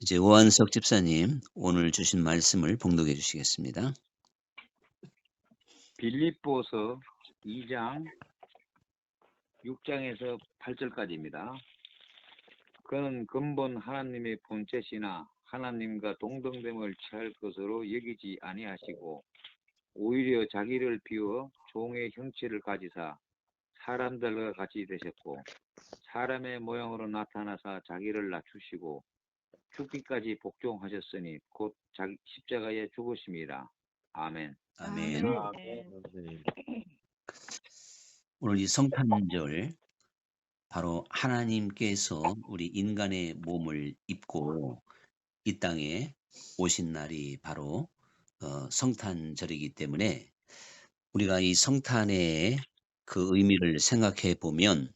이제 오한석 집사님 오늘 주신 말씀을 봉독해 주시겠습니다. 빌립보서 2장 6장에서 8절까지입니다. 그는 근본 하나님의 본체시나 하나님과 동등됨을 취할 것으로 여기지 아니하시고 오히려 자기를 비워 종의 형체를 가지사 사람들과 같이 되셨고 사람의 모양으로 나타나사 자기를 낮추시고 죽기까지 복종하셨으니 곧 십자가에 죽으심이라. 아멘. 아멘. 아멘. 오늘 이 성탄절 바로 하나님께서 우리 인간의 몸을 입고 이 땅에 오신 날이 바로 성탄절이기 때문에 우리가 이 성탄의 그 의미를 생각해 보면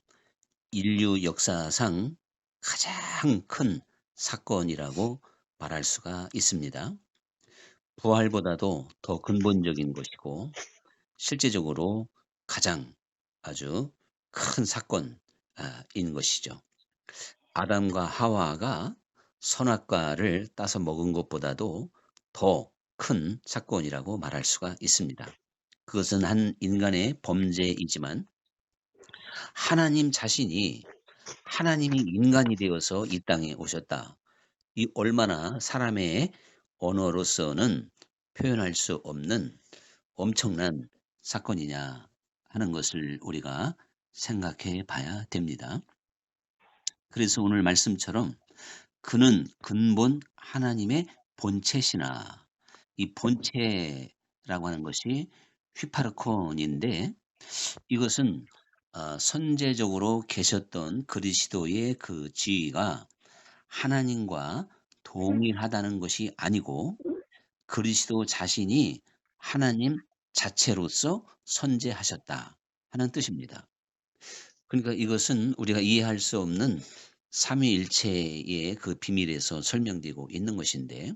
인류 역사상 가장 큰 사건이라고 말할 수가 있습니다. 부활보다도 더 근본적인 것이고 실제적으로 가장 아주 큰 사건인 것이죠. 아담과 하와가 선악과를 따서 먹은 것보다도 더 큰 사건이라고 말할 수가 있습니다. 그것은 한 인간의 범죄이지만 하나님 자신이 하나님이 인간이 되어서 이 땅에 오셨다. 이 얼마나 사람의 언어로서는 표현할 수 없는 엄청난 사건이냐 하는 것을 우리가 생각해 봐야 됩니다. 그래서 오늘 말씀처럼 그는 근본 하나님의 본체시나 이 본체라고 하는 것이 휘파르콘인데 이것은 선제적으로 계셨던 그리스도의 그 지위가 하나님과 동일하다는 것이 아니고 그리스도 자신이 하나님 자체로서 선재하셨다 하는 뜻입니다. 그러니까 이것은 우리가 이해할 수 없는 삼위일체의 그 비밀에서 설명되고 있는 것인데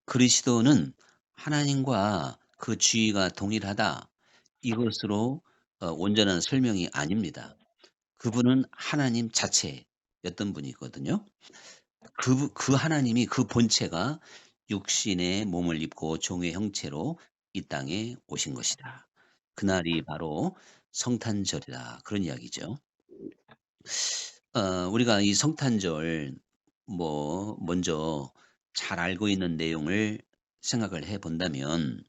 그리스도는 하나님과 그 지위가 동일하다 이것으로 온전한 설명이 아닙니다. 그분은 하나님 자체였던 분이거든요. 그 하나님이 그 본체가 육신의 몸을 입고 종의 형체로 이 땅에 오신 것이다. 그날이 바로 성탄절이다. 그런 이야기죠. 우리가 이 성탄절 먼저 잘 알고 있는 내용을 생각을 해 본다면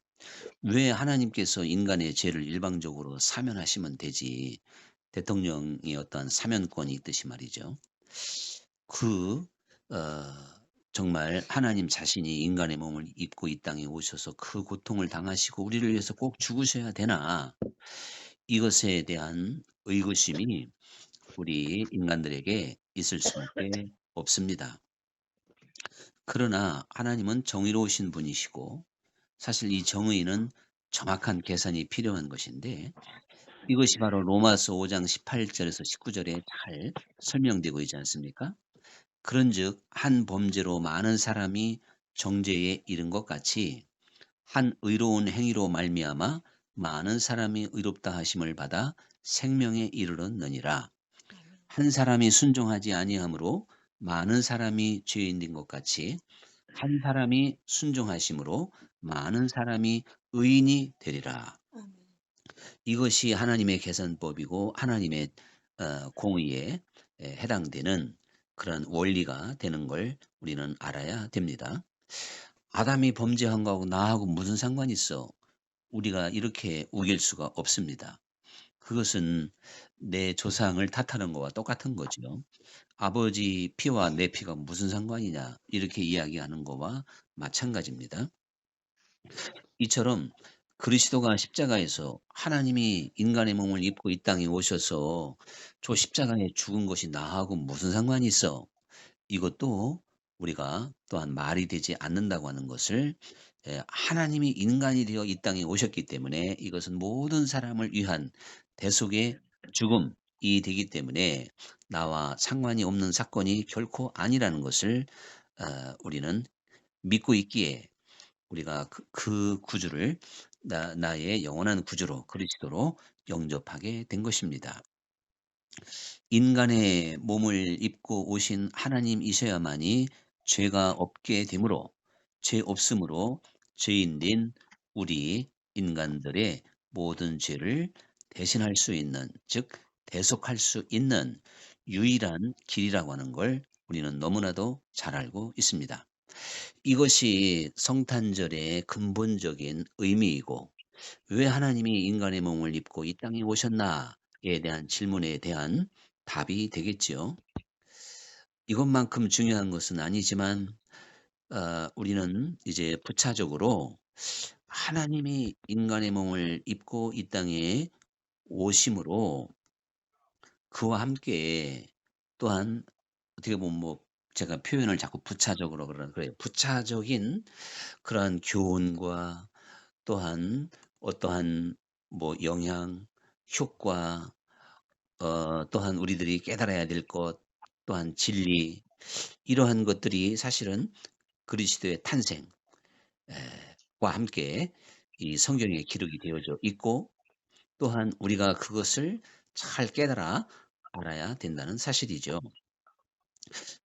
왜 하나님께서 인간의 죄를 일방적으로 사면하시면 되지 대통령이 어떠한 사면권이 있듯이 말이죠. 그 어 정말 하나님 자신이 인간의 몸을 입고 이 땅에 오셔서 그 고통을 당하시고 우리를 위해서 꼭 죽으셔야 되나 이것에 대한 의구심이 우리 인간들에게 있을 수밖에 없습니다. 그러나 하나님은 정의로우신 분이시고 사실 이 정의는 정확한 계산이 필요한 것인데 이것이 바로 로마서 5장 18절에서 19절에 잘 설명되고 있지 않습니까? 그런즉 한 범죄로 많은 사람이 정죄에 이른 것 같이 한 의로운 행위로 말미암아 많은 사람이 의롭다 하심을 받아 생명에 이르렀느니라. 한 사람이 순종하지 아니함으로 많은 사람이 죄인 된 것 같이 한 사람이 순종하심으로 많은 사람이 의인이 되리라. 이것이 하나님의 계산법이고 하나님의 공의에 해당되는 그런 원리가 되는 걸 우리는 알아야 됩니다. 아담이 범죄한 거하고 나하고 무슨 상관이 있어? 우리가 이렇게 우길 수가 없습니다. 그것은 내 조상을 탓하는 거와 똑같은 거죠. 아버지 피와 내 피가 무슨 상관이냐 이렇게 이야기하는 거와 마찬가지입니다. 이처럼 그리스도가 십자가에서 하나님이 인간의 몸을 입고 이 땅에 오셔서 저 십자가에 죽은 것이 나하고 무슨 상관이 있어? 이것도 우리가 또한 말이 되지 않는다고 하는 것을 하나님이 인간이 되어 이 땅에 오셨기 때문에 이것은 모든 사람을 위한 대속의 죽음이 되기 때문에 나와 상관이 없는 사건이 결코 아니라는 것을 우리는 믿고 있기에 우리가 그 구주를 나의 영원한 구주로 그리스도로 영접하게 된 것입니다. 인간의 몸을 입고 오신 하나님이셔야만이 죄가 없게 되므로 죄 없음으로 죄인된 우리 인간들의 모든 죄를 대신할 수 있는, 즉 대속할 수 있는 유일한 길이라고 하는 걸 우리는 너무나도 잘 알고 있습니다. 이것이 성탄절의 근본적인 의미이고, 왜 하나님이 인간의 몸을 입고 이 땅에 오셨나에 대한 질문에 대한 답이 되겠지요. 이것만큼 중요한 것은 아니지만 우리는 이제 부차적으로 하나님이 인간의 몸을 입고 이 땅에 오심으로 그와 함께 또한 어떻게 보면 뭐 제가 표현을 자꾸 부차적으로 그래요. 부차적인 그러한 교훈과 또한 어떠한 뭐 영향, 효과, 또한 우리들이 깨달아야 될 것, 또한 진리, 이러한 것들이 사실은 그리스도의 탄생 과 함께 이 성경에 기록이 되어져 있고, 또한 우리가 그것을 잘 깨달아 알아야 된다는 사실이죠.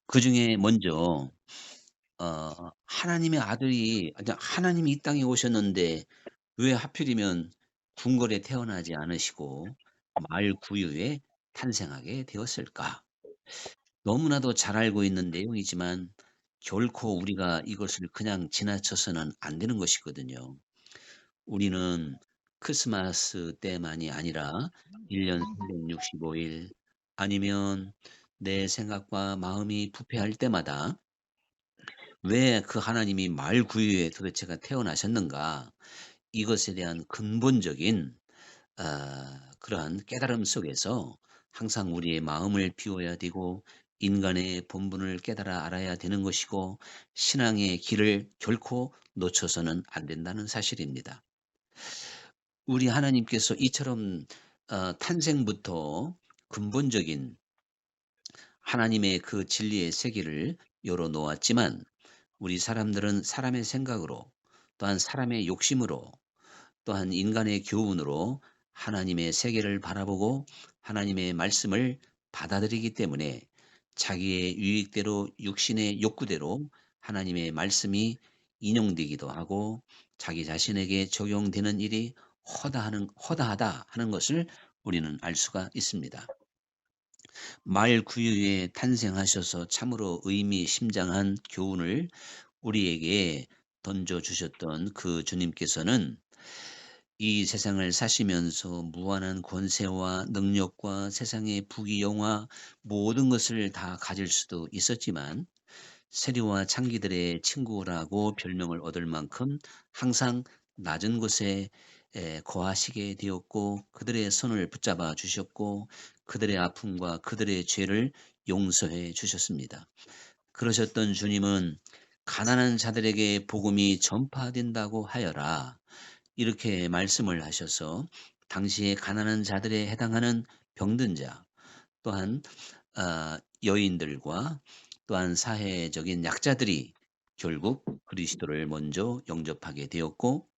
그중에 먼저 하나님의 아들이 하나님이 이 땅에 오셨는데 왜 하필이면 궁궐에 태어나지 않으시고 마을 구유에 탄생하게 되었을까? 너무나도 잘 알고 있는 내용이지만 결코 우리가 이것을 그냥 지나쳐서는 안 되는 것이거든요. 우리는 크리스마스 때만이 아니라 1년 365일 아니면 내 생각과 마음이 부패할 때마다 '왜 그 하나님이 말 구유에 도대체가 태어나셨는가?' 이것에 대한 근본적인 그러한 깨달음 속에서 항상 우리의 마음을 비워야 되고 인간의 본분을 깨달아 알아야 되는 것이고, 신앙의 길을 결코 놓쳐서는 안 된다는 사실입니다. 우리 하나님께서 이처럼 탄생부터 근본적인 하나님의 그 진리의 세계를 열어 놓았지만, 우리 사람들은 사람의 생각으로, 또한 사람의 욕심으로, 또한 인간의 교훈으로 하나님의 세계를 바라보고 하나님의 말씀을 받아들이기 때문에 자기의 유익대로 육신의 욕구대로 하나님의 말씀이 인용되기도 하고 자기 자신에게 적용되는 일이 허다하다 하는 것을 우리는 알 수가 있습니다. 말 구유에 탄생하셔서 참으로 의미심장한 교훈을 우리에게 던져 주셨던 그 주님께서는 이 세상을 사시면서 무한한 권세와 능력과 세상의 부귀영화 모든 것을 다 가질 수도 있었지만, 세리와 창기들의 친구라고 별명을 얻을 만큼 항상 낮은 곳에 거하시게 되었고, 그들의 손을 붙잡아 주셨고 그들의 아픔과 그들의 죄를 용서해 주셨습니다. 그러셨던 주님은 가난한 자들에게 복음이 전파된다고 하여라, 이렇게 말씀을 하셔서 당시에 가난한 자들에 해당하는 병든 자, 또한 여인들과 또한 사회적인 약자들이 결국 그리스도를 먼저 영접하게 되었고,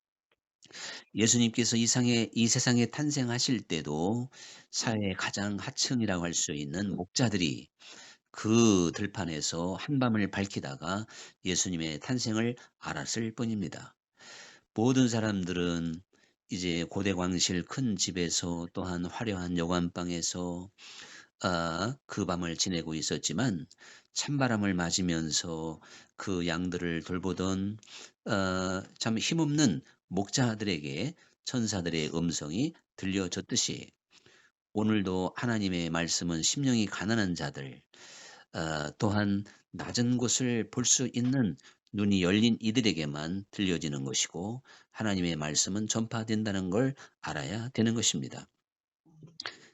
예수님께서 이 세상에 탄생하실 때도 사회의 가장 하층이라고 할 수 있는 목자들이 그 들판에서 한밤을 밝히다가 예수님의 탄생을 알았을 뿐입니다. 모든 사람들은 이제 고대 광실 큰 집에서 또한 화려한 여관방에서 그 밤을 지내고 있었지만, 찬바람을 맞으면서 그 양들을 돌보던 참 힘없는 목자들에게 천사들의 음성이 들려졌듯이, 오늘도 하나님의 말씀은 심령이 가난한 자들, 또한 낮은 곳을 볼 수 있는 눈이 열린 이들에게만 들려지는 것이고, 하나님의 말씀은 전파된다는 걸 알아야 되는 것입니다.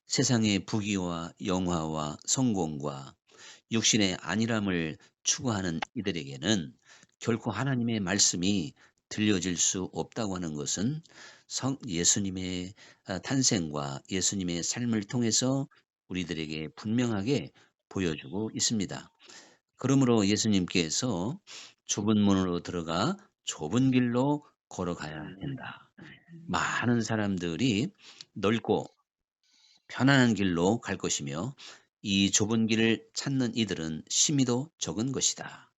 세상의 부귀와 영화와 성공과 육신의 안일함을 추구하는 이들에게는 결코 하나님의 말씀이 들려질 수 없다고 하는 것은 예수님의 탄생과 예수님의 삶을 통해서 우리들에게 분명하게 보여주고 있습니다. 그러므로 예수님께서 좁은 문으로 들어가 좁은 길로 걸어가야 된다. 많은 사람들이 넓고 편안한 길로 갈 것이며 이 좁은 길을 찾는 이들은 심히도 적은 것이다.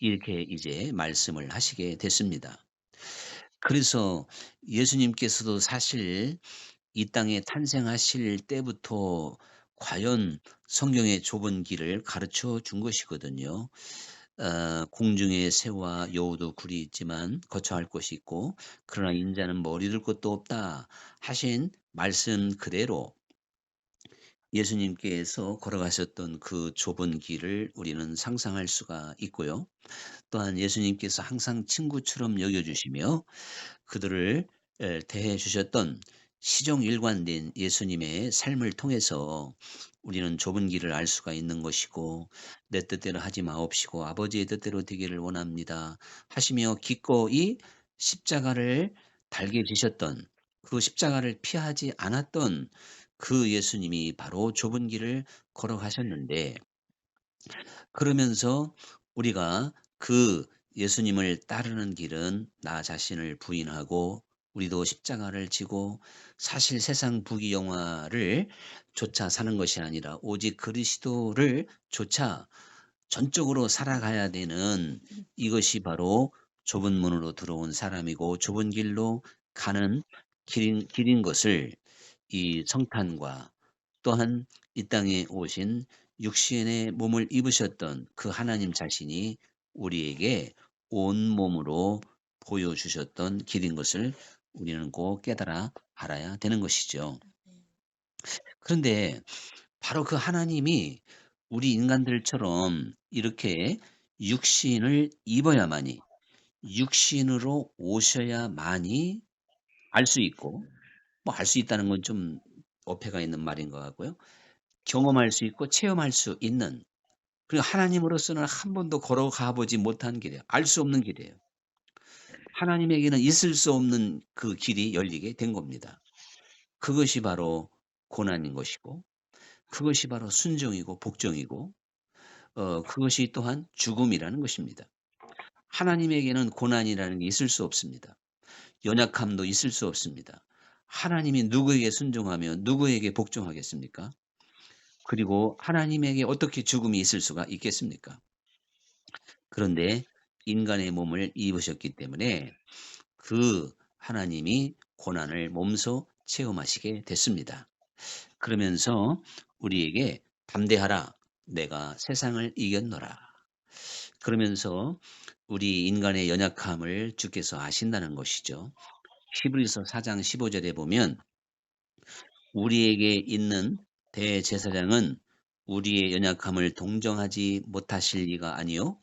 이렇게 이제 말씀을 하시게 됐습니다. 그래서 예수님께서도 사실 이 땅에 탄생하실 때부터 과연 성경의 좁은 길을 가르쳐 준 것이거든요. 공중에 새와 여우도 굴이 있지만 거처할 곳이 있고 그러나 인자는 머리 둘 곳도 없다 하신 말씀 그대로 예수님께서 걸어가셨던 그 좁은 길을 우리는 상상할 수가 있고요. 또한 예수님께서 항상 친구처럼 여겨주시며 그들을 대해 주셨던 시종일관된 예수님의 삶을 통해서 우리는 좁은 길을 알 수가 있는 것이고 내 뜻대로 하지 마옵시고 아버지의 뜻대로 되기를 원합니다 하시며 기꺼이 십자가를 달게 지셨던 그 십자가를 피하지 않았던 그 예수님이 바로 좁은 길을 걸어가셨는데 그러면서 우리가 그 예수님을 따르는 길은 나 자신을 부인하고 우리도 십자가를 지고 사실 세상 부귀영화를 좇아 사는 것이 아니라 오직 그리스도를 좇아 전적으로 살아가야 되는 이것이 바로 좁은 문으로 들어온 사람이고 좁은 길로 가는 길인 것을 이 성탄과 또한 이 땅에 오신 육신의 몸을 입으셨던 그 하나님 자신이 우리에게 온몸으로 보여주셨던 길인 것을 우리는 꼭 깨달아 알아야 되는 것이죠. 그런데 바로 그 하나님이 우리 인간들처럼 이렇게 육신을 입어야만이 육신으로 오셔야만이 알 수 있고 뭐 알 수 있다는 건 좀 어폐가 있는 말인 것 같고요. 경험할 수 있고 체험할 수 있는 그리고 하나님으로서는 한 번도 걸어가 보지 못한 길이에요. 알 수 없는 길이에요. 하나님에게는 있을 수 없는 그 길이 열리게 된 겁니다. 그것이 바로 고난인 것이고 그것이 바로 순종이고 복종이고 그것이 또한 죽음이라는 것입니다. 하나님에게는 고난이라는 게 있을 수 없습니다. 연약함도 있을 수 없습니다. 하나님이 누구에게 순종하며 누구에게 복종하겠습니까? 그리고 하나님에게 어떻게 죽음이 있을 수가 있겠습니까? 그런데 인간의 몸을 입으셨기 때문에 그 하나님이 고난을 몸소 체험하시게 됐습니다. 그러면서 우리에게 담대하라. 내가 세상을 이겼노라. 그러면서 우리 인간의 연약함을 주께서 아신다는 것이죠. 히브리서 4장 15절에 보면 우리에게 있는 대제사장은 우리의 연약함을 동정하지 못하실 리가 아니요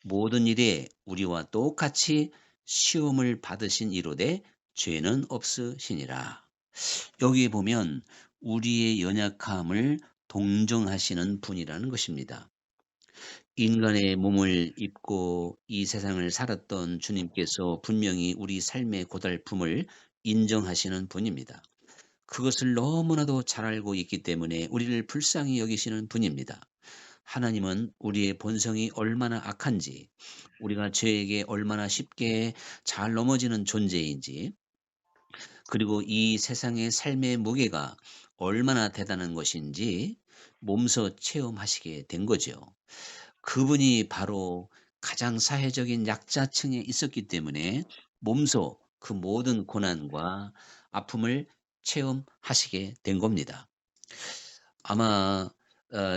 모든 일에 우리와 똑같이 시험을 받으신 이로되 죄는 없으시니라. 여기에 보면 우리의 연약함을 동정하시는 분이라는 것입니다. 인간의 몸을 입고 이 세상을 살았던 주님께서 분명히 우리 삶의 고달픔을 인정하시는 분입니다. 그것을 너무나도 잘 알고 있기 때문에 우리를 불쌍히 여기시는 분입니다. 하나님은 우리의 본성이 얼마나 악한지, 우리가 죄에게 얼마나 쉽게 잘 넘어지는 존재인지, 그리고 이 세상의 삶의 무게가 얼마나 대단한 것인지 몸소 체험하시게 된 거죠. 그분이 바로 가장 사회적인 약자층에 있었기 때문에 몸소 그 모든 고난과 아픔을 체험하시게 된 겁니다. 아마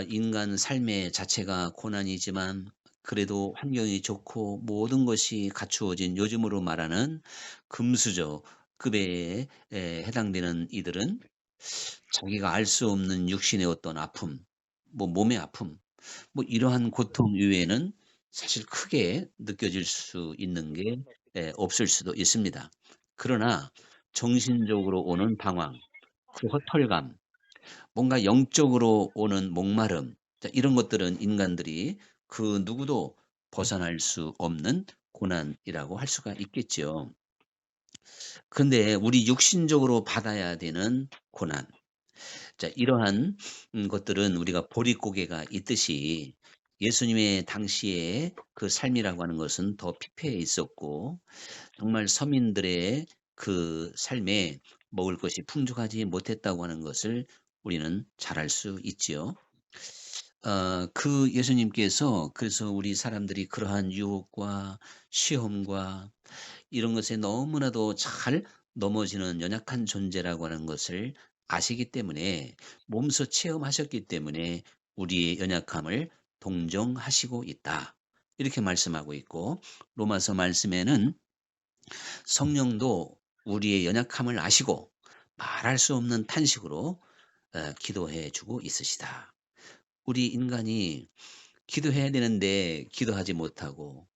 인간 삶의 자체가 고난이지만 그래도 환경이 좋고 모든 것이 갖추어진 요즘으로 말하는 금수저급에 해당되는 이들은 자기가 알 수 없는 육신의 어떤 아픔, 뭐 몸의 아픔, 뭐 이러한 고통 이외에는 사실 크게 느껴질 수 있는 게 없을 수도 있습니다. 그러나 정신적으로 오는 방황, 그 허탈감, 뭔가 영적으로 오는 목마름, 자, 이런 것들은 인간들이 그 누구도 벗어날 수 없는 고난이라고 할 수가 있겠죠. 근데 우리 육신적으로 받아야 되는 고난, 자, 이러한 것들은 우리가 보릿고개가 있듯이 예수님의 당시에 그 삶이라고 하는 것은 더 피폐해 있었고 정말 서민들의 그 삶에 먹을 것이 풍족하지 못했다고 하는 것을 우리는 잘 알 수 있지요. 그 예수님께서 그래서 우리 사람들이 그러한 유혹과 시험과 이런 것에 너무나도 잘 넘어지는 연약한 존재라고 하는 것을 아시기 때문에 몸소 체험하셨기 때문에 우리의 연약함을 동정하시고 있다. 이렇게 말씀하고 있고 로마서 말씀에는 성령도 우리의 연약함을 아시고 말할 수 없는 탄식으로 기도해 주고 있으시다. 우리 인간이 기도해야 되는데 기도하지 못하고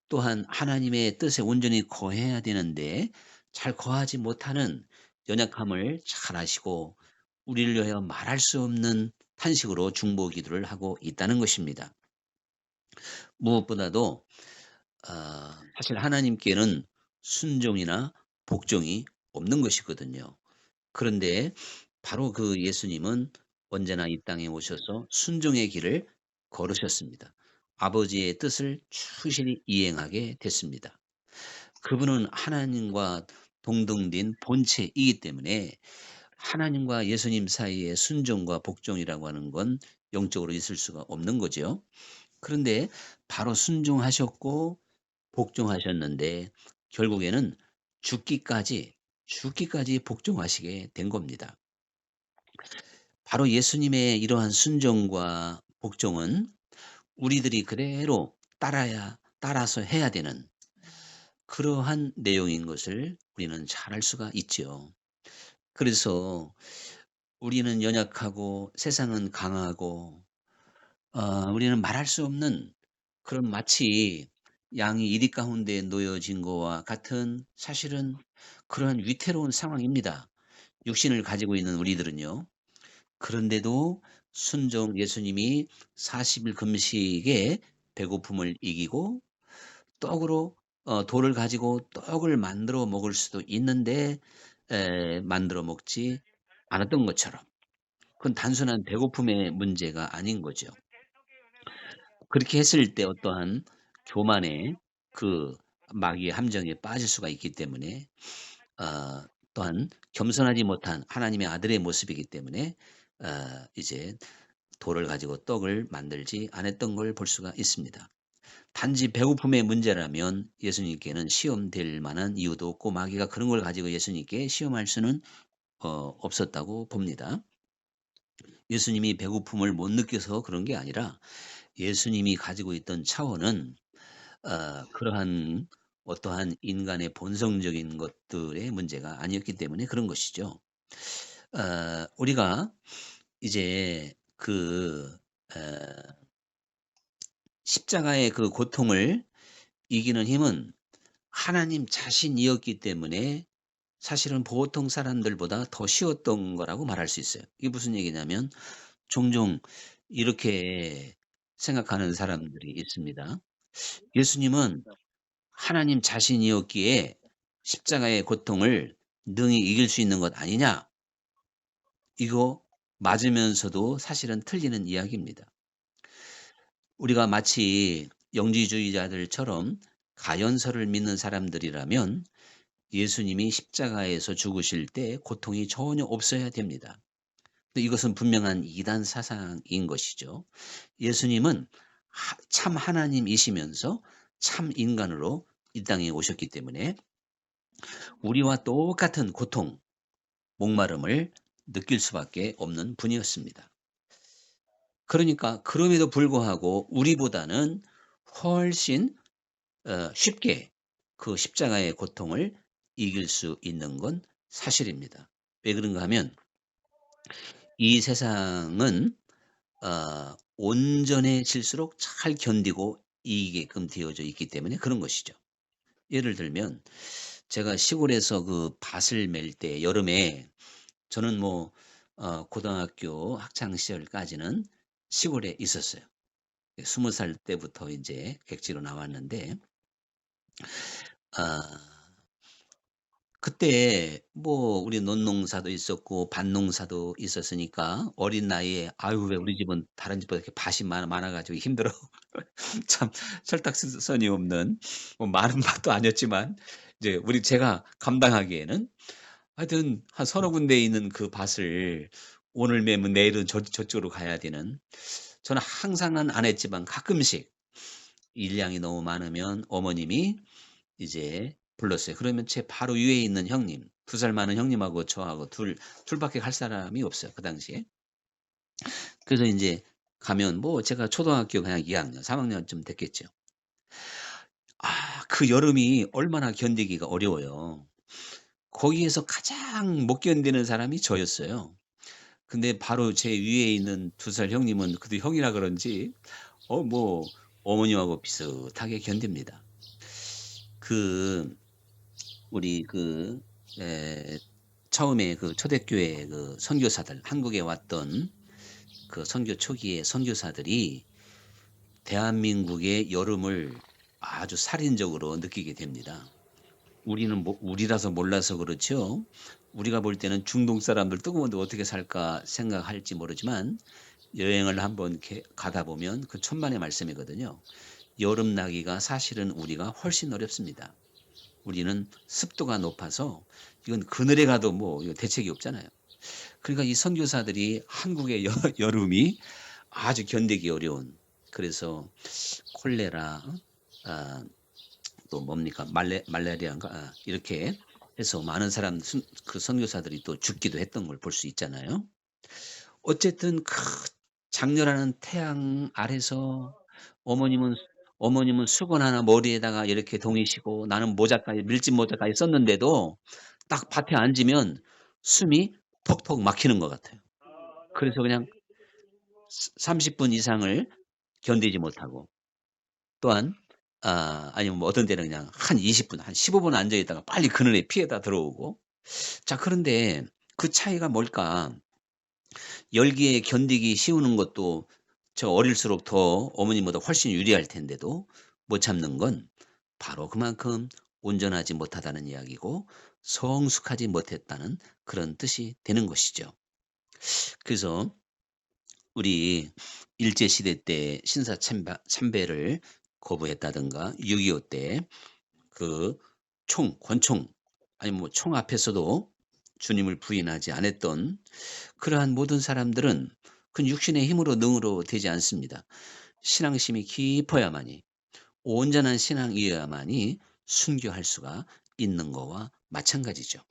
또한 하나님의 뜻에 온전히 거해야 되는데 잘 거하지 못하는 연약함을 잘 아시고 우리를 위하여 말할 수 없는 탄식으로 중보 기도를 하고 있다는 것입니다. 무엇보다도 사실 하나님께는 순종이나 복종이 없는 것이거든요. 그런데 바로 그 예수님은 언제나 이 땅에 오셔서 순종의 길을 걸으셨습니다. 아버지의 뜻을 충실히 이행하게 됐습니다. 그분은 하나님과 동등된 본체이기 때문에 하나님과 예수님 사이에 순종과 복종이라고 하는 건 영적으로 있을 수가 없는 거죠. 그런데 바로 순종하셨고 복종하셨는데 결국에는 죽기까지, 죽기까지 복종하시게 된 겁니다. 바로 예수님의 이러한 순종과 복종은 우리들이 그대로 따라서 해야 되는 그러한 내용인 것을 우리는 잘 알 수가 있지요. 그래서 우리는 연약하고 세상은 강하고 우리는 말할 수 없는 그런 마치 양이 이리 가운데 놓여진 것과 같은 사실은 그러한 위태로운 상황입니다. 육신을 가지고 있는 우리들은요. 그런데도 순종 예수님이 40일 금식에 배고픔을 이기고 떡으로 돌을 가지고 떡을 만들어 먹을 수도 있는데 만들어 먹지 않았던 것처럼 그건 단순한 배고픔의 문제가 아닌 거죠. 그렇게 했을 때 어떠한 교만의 그 마귀의 함정에 빠질 수가 있기 때문에 또한 겸손하지 못한 하나님의 아들의 모습이기 때문에 이제 돌을 가지고 떡을 만들지 않았던 걸 볼 수가 있습니다. 단지 배고픔의 문제라면 예수님께는 시험될 만한 이유도 없고 마귀가 그런 걸 가지고 예수님께 시험할 수는 없었다고 봅니다. 예수님이 배고픔을 못 느껴서 그런 게 아니라 예수님이 가지고 있던 차원은 그러한 어떠한 인간의 본성적인 것들의 문제가 아니었기 때문에 그런 것이죠. 우리가 이제 그 십자가의 그 고통을 이기는 힘은 하나님 자신이었기 때문에 사실은 보통 사람들보다 더 쉬웠던 거라고 말할 수 있어요. 이게 무슨 얘기냐면 종종 이렇게 생각하는 사람들이 있습니다. 예수님은 하나님 자신이었기에 십자가의 고통을 능히 이길 수 있는 것 아니냐? 이거 맞으면서도 사실은 틀리는 이야기입니다. 우리가 마치 영지주의자들처럼 가연서를 믿는 사람들이라면 예수님이 십자가에서 죽으실 때 고통이 전혀 없어야 됩니다. 근데 이것은 분명한 이단 사상인 것이죠. 예수님은 참 하나님이시면서 참 인간으로 이 땅에 오셨기 때문에 우리와 똑같은 고통, 목마름을 느낄 수밖에 없는 분이었습니다. 그러니까 그럼에도 불구하고 우리보다는 훨씬 쉽게 그 십자가의 고통을 이길 수 있는 건 사실입니다. 왜 그런가 하면 이 세상은 온전해질수록 잘 견디고 이기게끔 되어져 있기 때문에 그런 것이죠. 예를 들면 제가 시골에서 그 밭을 멜 때 여름에 저는 뭐 고등학교 학창 시절까지는 시골에 있었어요. 20살 때부터 인제 객지로 나왔는데 아 그때 뭐 우리 논농사도 있었고 밭농사도 있었으니까 어린 나이에 '아유 왜 우리 집은 다른 집보다 이렇게 밭이 많아 가지고 힘들어.' 참 철딱서니 없는 뭐 많은 밭도 아니었지만 이제 제가 감당하기에는 하여튼 한 서너 군데에 있는 그 밭을 오늘 매면 내일은 저쪽으로 가야 되는 저는 항상은 안 했지만 가끔씩 일량이 너무 많으면 어머님이 이제 불렀어요. 그러면 제 바로 위에 있는 형님, 2살 많은 형님하고 저하고 둘밖에 갈 사람이 없어요, 그 당시에. 그래서 인제 가면 뭐 제가 초등학교 그냥 2 학년, 3 학년쯤 됐겠죠. 그 여름이 얼마나 견디기가 어려워요. 거기에서 가장 못 견디는 사람이 저였어요. 근데 바로 제 위에 있는 2살 형님은 그래도 형이라 그런지 뭐 어머님하고 비슷하게 견딥니다. 그 우리 처음에 그 초대교회 그 선교사들, 한국에 왔던 그 선교 초기의 선교사들이 대한민국의 여름을 아주 살인적으로 느끼게 됩니다. 우리라서 몰라서 그렇죠. 우리가 볼 때는 '중동 사람들 뜨거운데 어떻게 살까.' 생각할지 모르지만 여행을 한번 이렇게 가다 보면 그 천만의 말씀이거든요. 여름 나기가 사실은 우리가 훨씬 어렵습니다. 우리는 습도가 높아서 이건 그늘에 가도 뭐 이거 대책이 없잖아요. 그러니까 이 선교사들이 한국의 여름이 아주 견디기 어려운, 그래서 콜레라, 아 또 뭡니까 말라리아인가, 이렇게 해서 많은 그 선교사들이 또 죽기도 했던 걸 볼 수 있잖아요. 어쨌든 그 장렬하는 태양 아래서 어머님은 수건 하나 머리에다가 이렇게 동이시고 나는 모자까지, 밀짚 모자까지 썼는데도 딱 밭에 앉으면 숨이 턱턱 막히는 것 같아요. 그래서 그냥 30분 이상을 견디지 못하고, 또한 아니면 뭐 어떤 때는 그냥 한 20 분, 한 15분 앉아 있다가 빨리 그늘에 피해다 들어오고. 자, 그런데 그 차이가 뭘까? 열기에 견디기 쉬우는 것도 저 어릴수록 더 어머님보다 훨씬 유리할 텐데도 못 참는 건 바로 그만큼 온전하지 못하다는 이야기고 성숙하지 못했다는 그런 뜻이 되는 것이죠. 그래서 우리 일제 시대 때 신사 참배를 거부했다든가 6.25 때 그 권총, 아니면 뭐 총 앞에서도 주님을 부인하지 않았던 그러한 모든 사람들은 그 육신의 힘으로 능으로 되지 않습니다. 신앙심이 깊어야만이, 온전한 신앙이어야만이 순교할 수가 있는 거와 마찬가지죠.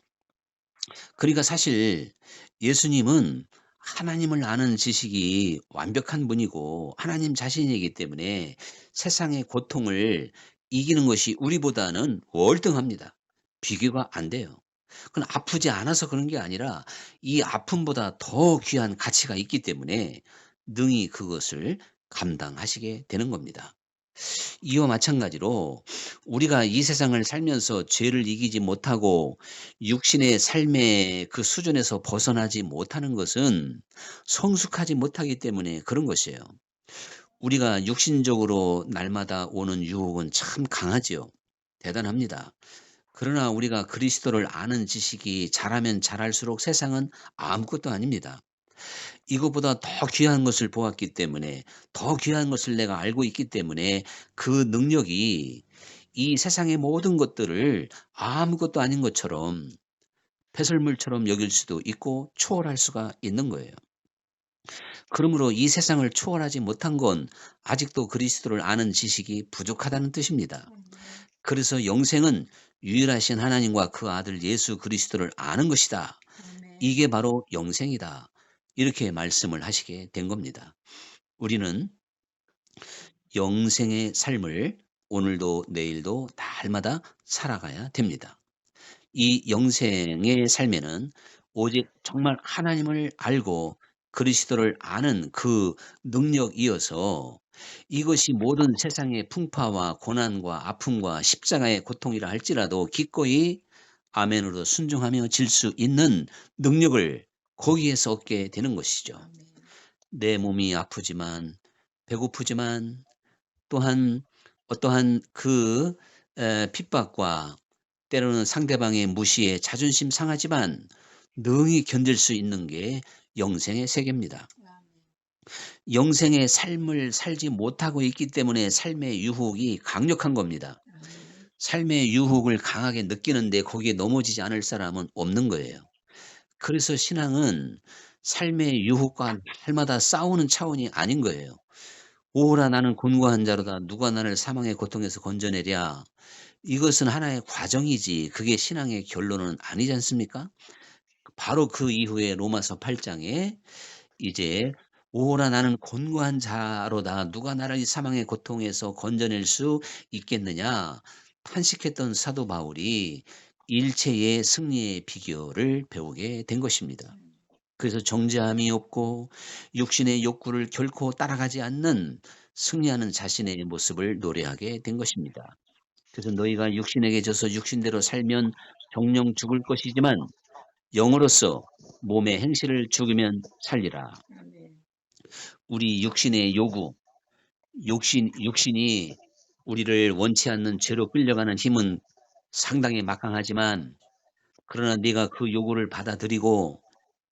그러니까 사실 예수님은 하나님을 아는 지식이 완벽한 분이고 하나님 자신이기 때문에 세상의 고통을 이기는 것이 우리보다는 월등합니다. 비교가 안 돼요. 그건 아프지 않아서 그런 게 아니라 이 아픔보다 더 귀한 가치가 있기 때문에 능히 그것을 감당하시게 되는 겁니다. 이와 마찬가지로 우리가 이 세상을 살면서 죄를 이기지 못하고 육신의 삶의 그 수준에서 벗어나지 못하는 것은 성숙하지 못하기 때문에 그런 것이에요. 우리가 육신적으로 날마다 오는 유혹은 참 강하지요. 대단합니다. 그러나 우리가 그리스도를 아는 지식이 자라면 자랄수록 세상은 아무것도 아닙니다. 이것보다 더 귀한 것을 보았기 때문에, 더 귀한 것을 내가 알고 있기 때문에 그 능력이 이 세상의 모든 것들을 아무것도 아닌 것처럼 배설물처럼 여길 수도 있고 초월할 수가 있는 거예요. 그러므로 이 세상을 초월하지 못한 건 아직도 그리스도를 아는 지식이 부족하다는 뜻입니다. 그래서 영생은 유일하신 하나님과 그 아들 예수 그리스도를 아는 것이다. 이게 바로 영생이다. 이렇게 말씀을 하시게 된 겁니다. 우리는 영생의 삶을 오늘도 내일도 날마다 살아가야 됩니다. 이 영생의 삶에는 오직 정말 하나님을 알고 그리스도를 아는 그 능력이어서 이것이 모든 세상의 풍파와 고난과 아픔과 십자가의 고통이라 할지라도 기꺼이 아멘으로 순종하며 질 수 있는 능력을 거기에서 얻게 되는 것이죠. 내 몸이 아프지만, 배고프지만, 또한 어떠한 핍박과 때로는 상대방의 무시에 자존심 상하지만 능히 견딜 수 있는 게 영생의 세계입니다. 영생의 삶을 살지 못하고 있기 때문에 삶의 유혹이 강력한 겁니다. 삶의 유혹을 강하게 느끼는데 거기에 넘어지지 않을 사람은 없는 거예요. 그래서 신앙은 삶의 유혹과 날마다 싸우는 차원이 아닌 거예요. "오호라 나는 곤고한 자로다. 누가 나를 사망의 고통에서 건져내랴." 이것은 하나의 과정이지 그게 신앙의 결론은 아니지 않습니까? 바로 그 이후에 로마서 8 장에 이제 "오호라 나는 곤고한 자로다. 누가 나를 이 사망의 고통에서 건져낼 수 있겠느냐." 탄식했던 사도 바울이 일체의 승리의 비결을 배우게 된 것입니다. 그래서 정죄함이 없고 육신의 욕구를 결코 따라가지 않는 승리하는 자신의 모습을 노래하게 된 것입니다. 그래서 "너희가 육신에게 져서 육신대로 살면 정령 죽을 것이지만 영으로서 몸의 행실을 죽이면 살리라." 아멘. 우리 육신의 요구, 육신이 우리를 원치 않는 죄로 끌려가는 힘은 상당히 막강하지만 그러나 네가 그 요구를 받아들이고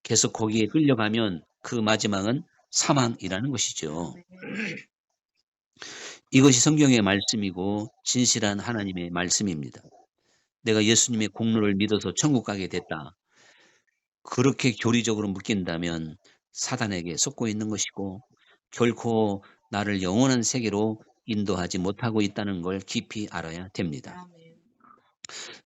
계속 거기에 끌려가면 그 마지막은 사망이라는 것이죠. 아멘. 이것이 성경의 말씀이고 진실한 하나님의 말씀입니다. 내가 예수님의 공로를 믿어서 천국 가게 됐다. 그렇게 교리적으로 묶인다면 사단에게 속고 있는 것이고 결코 나를 영원한 세계로 인도하지 못하고 있다는 걸 깊이 알아야 됩니다. 아멘.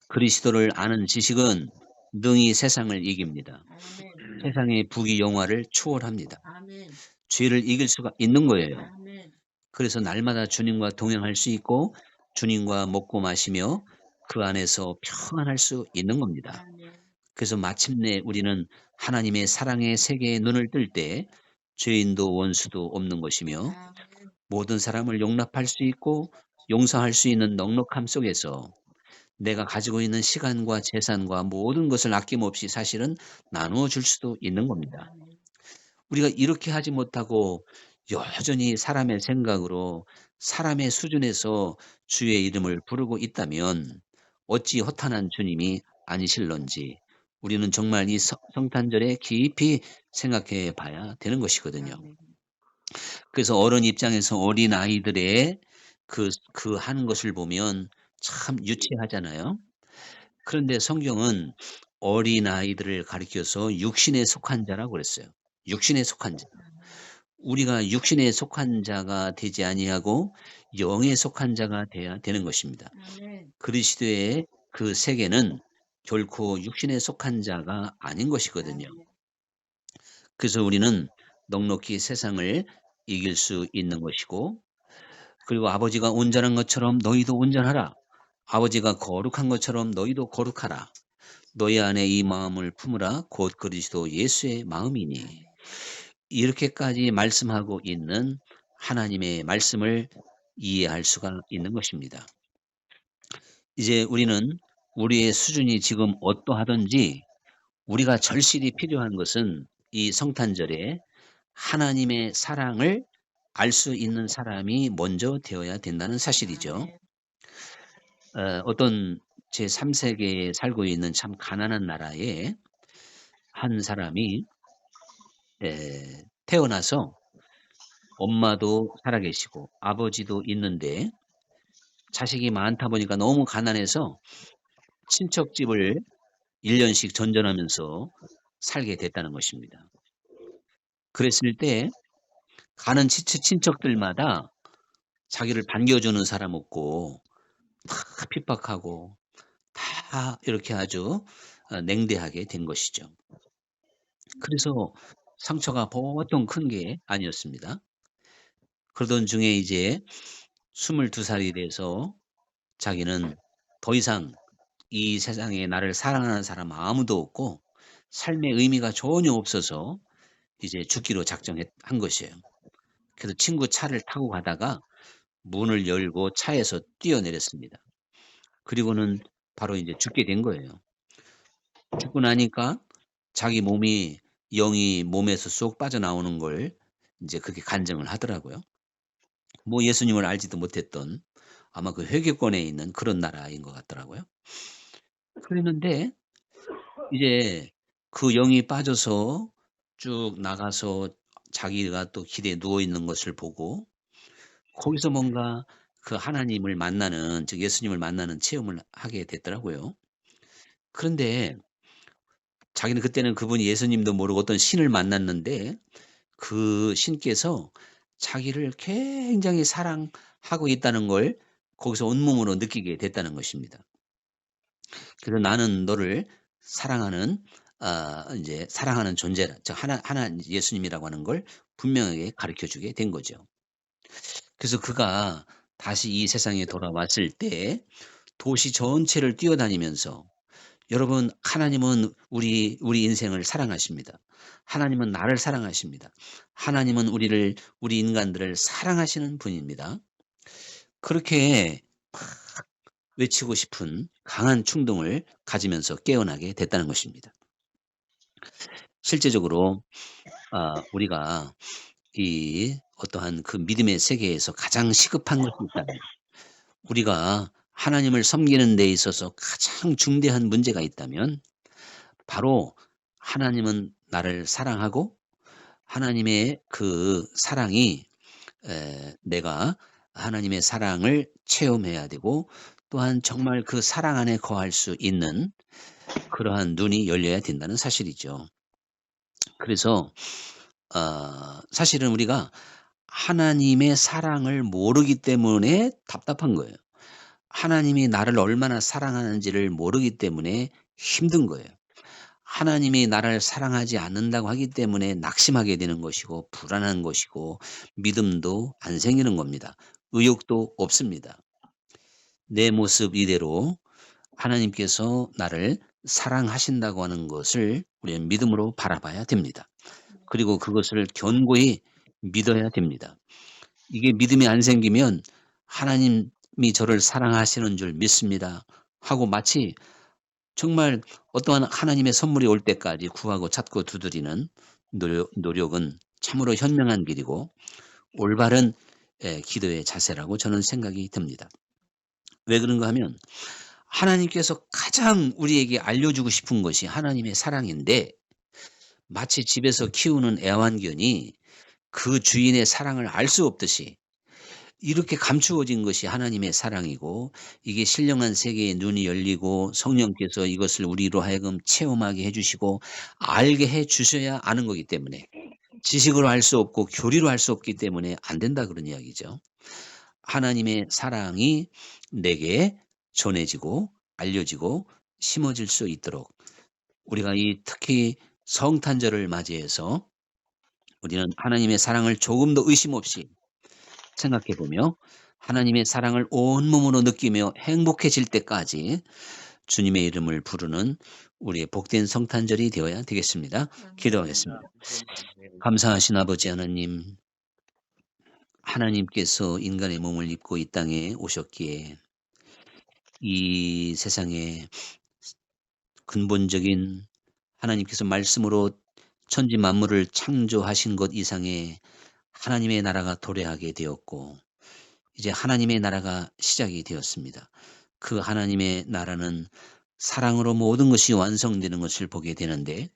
그리스도를 아는 지식은 능히 세상을 이깁니다. 아멘. 세상의 부귀영화를 초월합니다. 아멘. 죄를 이길 수가 있는 거예요. 아멘. 그래서 날마다 주님과 동행할 수 있고 주님과 먹고 마시며 그 안에서 평안할 수 있는 겁니다. 아멘. 그래서 마침내 우리는 하나님의 사랑의 세계에 눈을 뜰 때 죄인도 원수도 없는 것이며 아멘. 모든 사람을 용납할 수 있고 용서할 수 있는 넉넉함 속에서 내가 가지고 있는 시간과 재산과 모든 것을 아낌없이 사실은 나누어 줄 수도 있는 겁니다. 아멘. 우리가 이렇게 하지 못하고 여전히 사람의 생각으로 사람의 수준에서 주의 이름을 부르고 있다면 어찌 허탄한 주님이 아니실런지 우리는 정말 이 성탄절에 깊이 생각해 봐야 되는 것이거든요. 아멘. 그래서 어른 입장에서 어린 아이들의 그 하는 것을 보면 참 유치하잖아요. 그런데 성경은 어린 아이들을 가리켜서 육신에 속한 자라고 그랬어요. 육신에 속한 자. 우리가 육신에 속한 자가 되지 아니하고 영에 속한 자가 돼야 되는 것입니다. 아멘. 그리스도의 그 세계는 결코 육신에 속한 자가 아닌 것이거든요. 아멘. 그래서 우리는 넉넉히 세상을 이길 수 있는 것이고 그리고 아버지가 온전한 것처럼 너희도 온전하라. 아버지가 거룩한 것처럼 너희도 거룩하라. 너희 안에 이 마음을 품으라. 곧 그리스도 예수의 마음이니. 이렇게까지 말씀하고 있는 하나님의 말씀을 이해할 수가 있는 것입니다. 이제 우리는 우리의 수준이 지금 어떠하든지 우리가 절실히 필요한 것은 이 성탄절에 하나님의 사랑을 알 수 있는 사람이 먼저 되어야 된다는 사실이죠. 아멘. 어떤 제3세계에 살고 있는 참 가난한 나라에 한 사람이 태어나서 엄마도 살아계시고 아버지도 있는데 자식이 많다 보니까 너무 가난해서 친척 집을 1년씩 전전하면서 살게 됐다는 것입니다. 그랬을 때 가는 친척들마다 자기를 반겨주는 사람 없고 다 핍박하고 다 이렇게 아주 냉대하게 된 것이죠. 그래서 상처가 보통 큰 게 아니었습니다. 그러던 중에 이제 22살이 돼서 자기는 더 이상 이 세상에 나를 사랑하는 사람 아무도 없고 삶의 의미가 전혀 없어서 이제 죽기로 한 것이에요. 그래서 친구 차를 타고 가다가 문을 열고 차에서 뛰어내렸습니다. 그리고는 바로 이제 죽게 된 거예요. 죽고 나니까 자기 영이 몸에서 쏙 빠져나오는 걸 이제 그렇게 간증을 하더라고요. 뭐 예수님을 알지도 못했던 아마 그 회계권에 있는 그런 나라인 것 같더라고요. 그랬는데 이제 그 영이 빠져서 쭉 나가서 자기가 또 길에 누워 있는 것을 보고 거기서 뭔가 그 하나님을 만나는 즉 예수님을 만나는 체험을 하게 됐더라고요. 그런데 자기는 그때는 그분이 예수님도 모르고 어떤 신을 만났는데 그 신께서 자기를 굉장히 사랑하고 있다는 걸 거기서 온몸으로 느끼게 됐다는 것입니다. 그래서 나는 너를 사랑하는 이제 사랑하는 존재라, 즉 하나 예수님이라고 하는 걸 분명하게 가르쳐 주게 된 거죠. 그래서 그가 다시 이 세상에 돌아왔을 때 도시 전체를 뛰어다니면서 여러분, 하나님은 우리 인생을 사랑하십니다. 하나님은 나를 사랑하십니다. 하나님은 우리 인간들을 사랑하시는 분입니다. 그렇게 막 외치고 싶은 강한 충동을 가지면서 깨어나게 됐다는 것입니다. 실제적으로 우리가 이 어떠한 그 믿음의 세계에서 가장 시급한 것이 있다면, 우리가 하나님을 섬기는 데 있어서 가장 중대한 문제가 있다면 바로 하나님은 나를 사랑하고 하나님의 그 사랑이 내가 하나님의 사랑을 체험해야 되고, 또한 정말 그 사랑 안에 거할 수 있는 그러한 눈이 열려야 된다는 사실이죠. 그래서 사실은 우리가 하나님의 사랑을 모르기 때문에 답답한 거예요. 하나님이 나를 얼마나 사랑하는지를 모르기 때문에 힘든 거예요. 하나님이 나를 사랑하지 않는다고 하기 때문에 낙심하게 되는 것이고 불안한 것이고 믿음도 안 생기는 겁니다. 의욕도 없습니다. 내 모습 이대로 하나님께서 나를 사랑하신다고 하는 것을 우리는 믿음으로 바라봐야 됩니다. 그리고 그것을 견고히 믿어야 됩니다. 이게 믿음이 안 생기면 하나님이 저를 사랑하시는 줄 믿습니다 하고 마치 정말 어떠한 하나님의 선물이 올 때까지 구하고 찾고 두드리는 노력은 참으로 현명한 길이고 올바른 기도의 자세라고 저는 생각이 듭니다. 왜 그런가 하면 하나님께서 가장 우리에게 알려주고 싶은 것이 하나님의 사랑인데, 마치 집에서 키우는 애완견이 그 주인의 사랑을 알 수 없듯이 이렇게 감추어진 것이 하나님의 사랑이고, 이게 신령한 세계의 눈이 열리고 성령께서 이것을 우리로 하여금 체험하게 해주시고 알게 해주셔야 아는 거기 때문에, 지식으로 알 수 없고 교리로 알 수 없기 때문에 안 된다, 그런 이야기죠. 하나님의 사랑이 내게 전해지고 알려지고 심어질 수 있도록 우리가 특히 성탄절을 맞이해서 우리는 하나님의 사랑을 조금 더 의심 없이 생각해 보며 하나님의 사랑을 온몸으로 느끼며 행복해질 때까지 주님의 이름을 부르는 우리의 복된 성탄절이 되어야 되겠습니다. 기도하겠습니다. 감사하신 아버지 하나님, 하나님께서 인간의 몸을 입고 이 땅에 오셨기에 이 세상에 근본적인 하나님께서 말씀으로 천지 만물을 창조하신 것 이상의 하나님의 나라가 도래하게 되었고, 이제 하나님의 나라가 시작이 되었습니다. 그 하나님의 나라는 사랑으로 모든 것이 완성되는 것을 보게 되는데,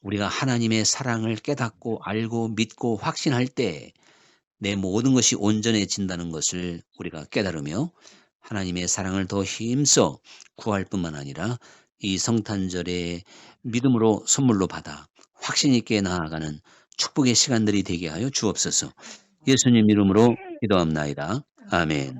우리가 하나님의 사랑을 깨닫고 알고 믿고 확신할 때 내 모든 것이 온전해진다는 것을 우리가 깨달으며 하나님의 사랑을 더 힘써 구할 뿐만 아니라 이 성탄절에 믿음으로 선물로 받아 확신 있게 나아가는 축복의 시간들이 되게 하여 주옵소서. 예수님 이름으로 기도합나이다. 아멘.